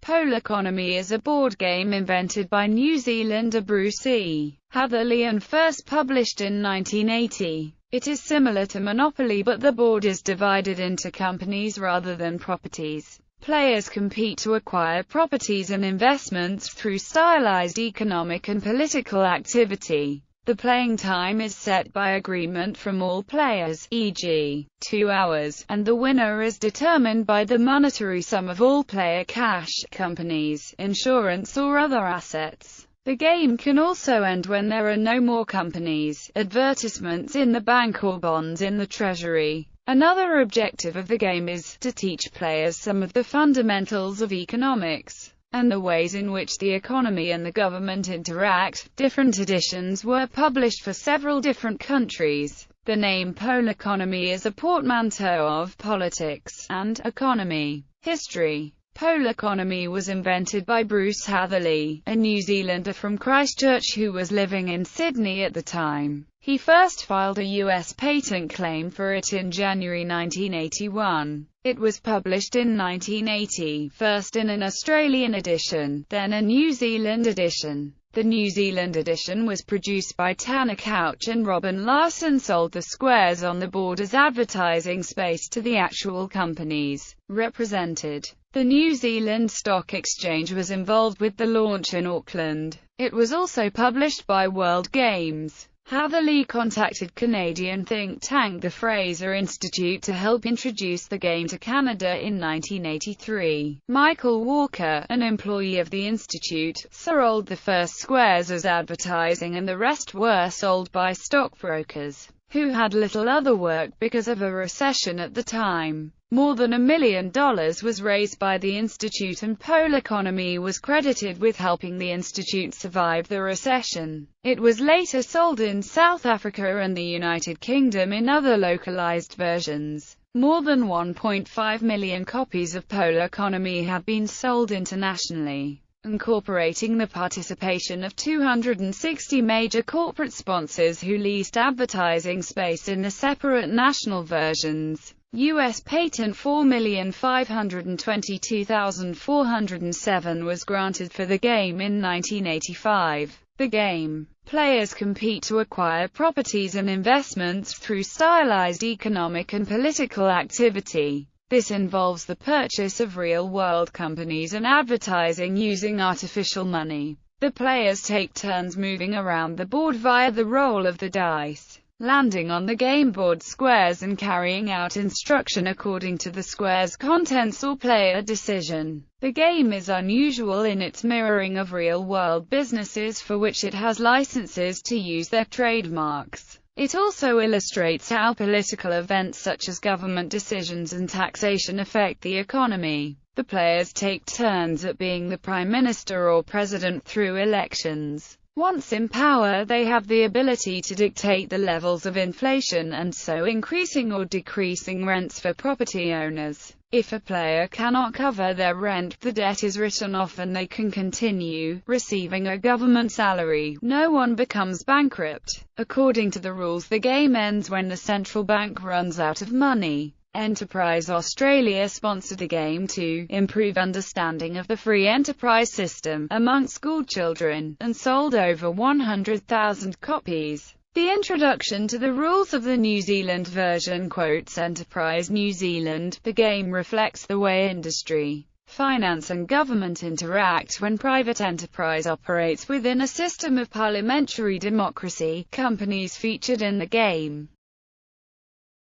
Poleconomy is a board game invented by New Zealander Bruce E.Hatherley and first published in 1980. It is similar to Monopoly, but the board is divided into companies rather than properties. Players compete to acquire properties and investments through stylized economic and political activity. The playing time is set by agreement from all players, e.g., 2 hours, and the winner is determined by the monetary sum of all player cash, companies, insurance or other assets. The game can also end when there are no more companies, advertisements in the bank or bonds in the treasury. Another objective of the game is to teach players some of the fundamentals of economics and the ways in which the economy and the government interact. Different editions were published for several different countries. The name Poleconomy is a portmanteau of politics and economy. History. Poleconomy was invented by Bruce Hatherley, a New Zealander from Christchurch who was living in Sydney at the time. He first filed a US patent claim for it in January 1981. It was published in 1980, first in an Australian edition, then a New Zealand edition. The New Zealand edition was produced by Tanner Couch and Robin Larson sold the squares on the board as advertising space to the actual companies represented. The New Zealand Stock Exchange was involved with the launch in Auckland. It was also published by World Games. Hatherley contacted Canadian think tank the Fraser Institute to help introduce the game to Canada in 1983. Michael Walker, an employee of the Institute, sold the first squares as advertising and the rest were sold by stockbrokers, who had little other work because of a recession at the time. More than $1 million was raised by the Institute, and Poleconomy was credited with helping the Institute survive the recession. It was later sold in South Africa and the United Kingdom in other localized versions. More than 1.5 million copies of Poleconomy have been sold internationally, incorporating the participation of 260 major corporate sponsors who leased advertising space in the separate national versions. U.S. patent 4,522,407 was granted for the game in 1985. The game. Players compete to acquire properties and investments through stylized economic and political activity. This involves the purchase of real-world companies and advertising using artificial money. The players take turns moving around the board via the roll of the dice, landing on the game board squares and carrying out instruction according to the square's contents or player decision. The game is unusual in its mirroring of real-world businesses for which it has licenses to use their trademarks. It also illustrates how political events such as government decisions and taxation affect the economy. The players take turns at being the prime minister or president through elections. Once in power, they have the ability to dictate the levels of inflation and so increasing or decreasing rents for property owners. If a player cannot cover their rent, the debt is written off and they can continue receiving a government salary. No one becomes bankrupt. According to the rules, the game ends when the central bank runs out of money. Enterprise Australia sponsored the game to improve understanding of the free enterprise system among school children, and sold over 100,000 copies. The introduction to the rules of the New Zealand version quotes Enterprise New Zealand. The game reflects the way industry, finance and government interact when private enterprise operates within a system of parliamentary democracy. Companies featured in the game